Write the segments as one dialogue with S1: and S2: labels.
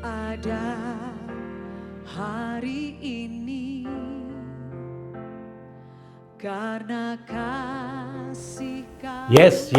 S1: ada hari ini karena kasih
S2: Yes,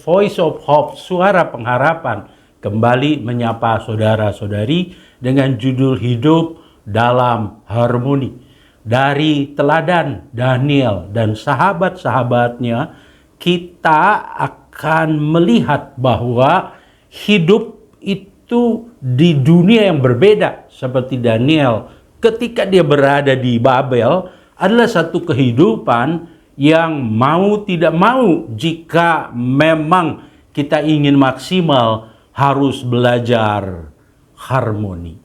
S2: Voice of Hope, suara pengharapan, kembali menyapa saudara-saudari dengan judul Hidup dalam Harmoni. Dari teladan Daniel dan sahabat-sahabatnya, kita akan melihat bahwa hidup itu di dunia yang berbeda. Seperti Daniel, ketika dia berada di Babel, adalah satu kehidupan yang mau tidak mau, jika memang kita ingin maksimal, harus belajar harmoni.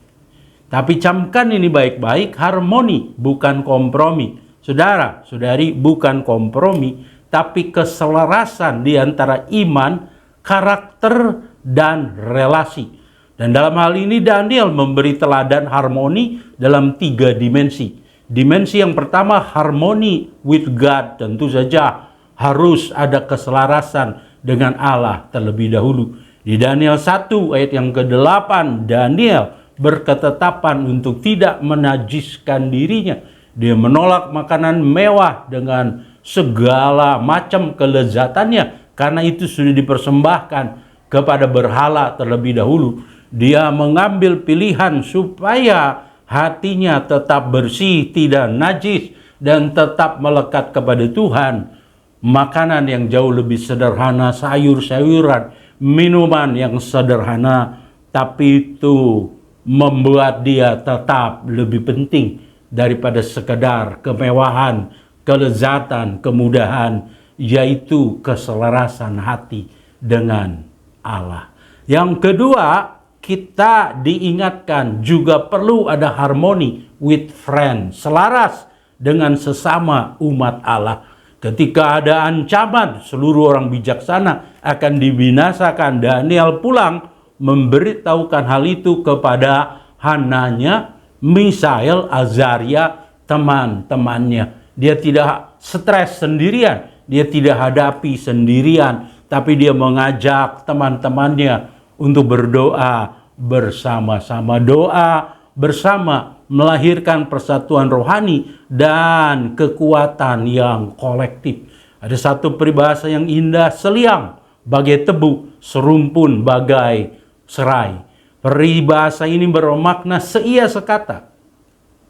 S2: Tapi camkan ini baik-baik, harmoni bukan kompromi. Saudara, saudari, bukan kompromi, tapi keselarasan di antara iman, karakter, dan relasi. Dan dalam hal ini Daniel memberi teladan harmoni dalam 3 dimensi. Dimensi yang pertama, harmoni with God. Tentu saja harus ada keselarasan dengan Allah terlebih dahulu. Di Daniel 1 ayat yang ke-8, Daniel berketetapan untuk tidak menajiskan dirinya. Dia menolak makanan mewah dengan segala macam kelezatannya, karena itu sudah dipersembahkan kepada berhala terlebih dahulu. Dia mengambil pilihan supaya hatinya tetap bersih, tidak najis, dan tetap melekat kepada Tuhan. Makanan yang jauh lebih sederhana, sayur-sayuran, minuman yang sederhana, tapi itu membuat dia tetap lebih penting daripada sekedar kemewahan, kelezatan, kemudahan, yaitu keselarasan hati dengan Allah. Yang kedua, kita diingatkan juga perlu ada harmoni with friends, selaras dengan sesama umat Allah. Ketika ada ancaman seluruh orang bijaksana akan dibinasakan, Daniel pulang memberitahukan hal itu kepada Hananya, Misael, Azaria, teman-temannya. Dia tidak stres sendirian, dia tidak hadapi sendirian, tapi dia mengajak teman-temannya untuk berdoa bersama-sama. Doa bersama melahirkan persatuan rohani dan kekuatan yang kolektif. Ada satu peribahasa yang indah, seliang bagai tebu, serumpun bagai serai. Peribahasa ini bermakna seia sekata,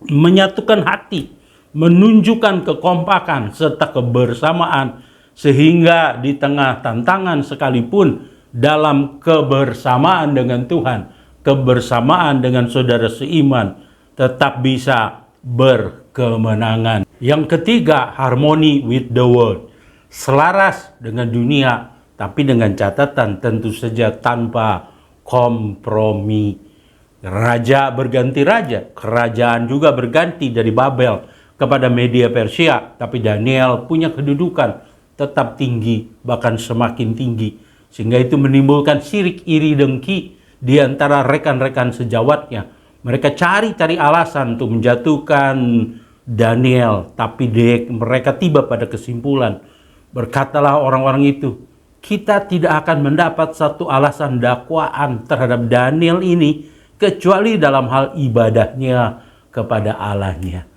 S2: menyatukan hati, menunjukkan kekompakan serta kebersamaan, sehingga di tengah tantangan sekalipun, dalam kebersamaan dengan Tuhan, kebersamaan dengan saudara seiman, tetap bisa berkemenangan. Yang ketiga, harmony with the world, selaras dengan dunia, tapi dengan catatan tentu saja tanpa kompromi. Raja berganti raja, kerajaan juga berganti dari Babel kepada Media Persia, tapi Daniel punya kedudukan tetap tinggi, bahkan semakin tinggi, sehingga itu menimbulkan sirik, iri, dengki di antara rekan-rekan sejawatnya. Mereka cari-cari alasan untuk menjatuhkan Daniel, tapi mereka tiba pada kesimpulan, berkatalah orang-orang itu, kita tidak akan mendapat satu alasan dakwaan terhadap Daniel ini kecuali dalam hal ibadahnya kepada Allahnya.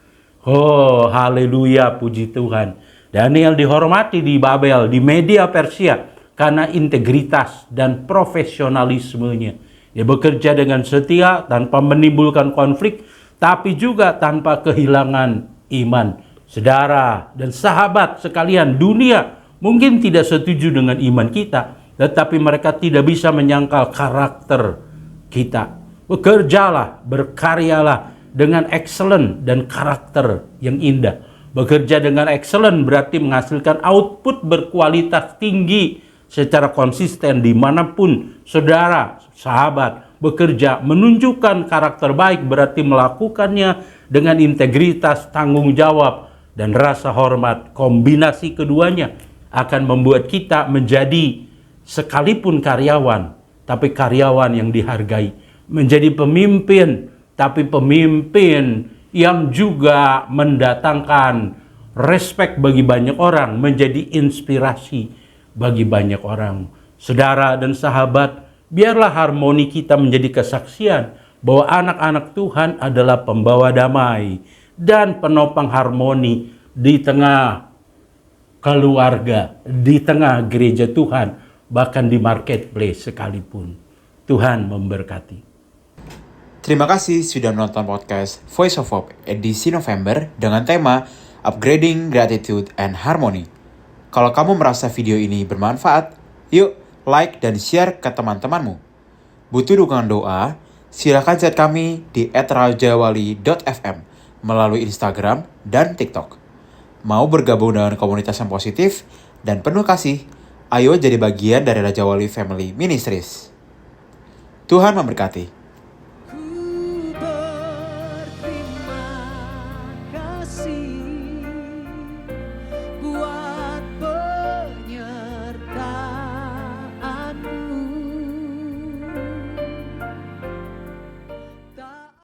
S2: Oh, haleluya, puji Tuhan. Daniel dihormati di Babel, di Media Persia, karena integritas dan profesionalismenya. Dia bekerja dengan setia tanpa menimbulkan konflik, tapi juga tanpa kehilangan iman. Saudara dan sahabat sekalian, dunia mungkin tidak setuju dengan iman kita, tetapi mereka tidak bisa menyangkal karakter kita. Bekerjalah, berkaryalah dengan excellent dan karakter yang indah. Bekerja dengan excellent berarti menghasilkan output berkualitas tinggi secara konsisten dimanapun saudara, sahabat bekerja. Menunjukkan karakter baik berarti melakukannya dengan integritas, tanggung jawab, dan rasa hormat. Kombinasi keduanya akan membuat kita menjadi sekalipun karyawan, tapi karyawan yang dihargai. Menjadi pemimpin, tapi pemimpin yang juga mendatangkan respek bagi banyak orang, menjadi inspirasi bagi banyak orang. Saudara dan sahabat, biarlah harmoni kita menjadi kesaksian bahwa anak-anak Tuhan adalah pembawa damai dan penopang harmoni di tengah keluarga, di tengah gereja Tuhan, bahkan di marketplace sekalipun. Tuhan memberkati.
S3: Terima kasih sudah menonton podcast Voice of Hope edisi November dengan tema Upgrading Gratitude and Harmony. Kalau kamu merasa video ini bermanfaat, yuk like dan share ke teman-temanmu. Butuh dukungan doa? Silakan chat kami di @rajawali.fm melalui Instagram dan TikTok. Mau bergabung dengan komunitas yang positif dan penuh kasih? Ayo jadi bagian dari Raja Wali Family Ministries. Tuhan memberkati.
S1: Ku berterima kasih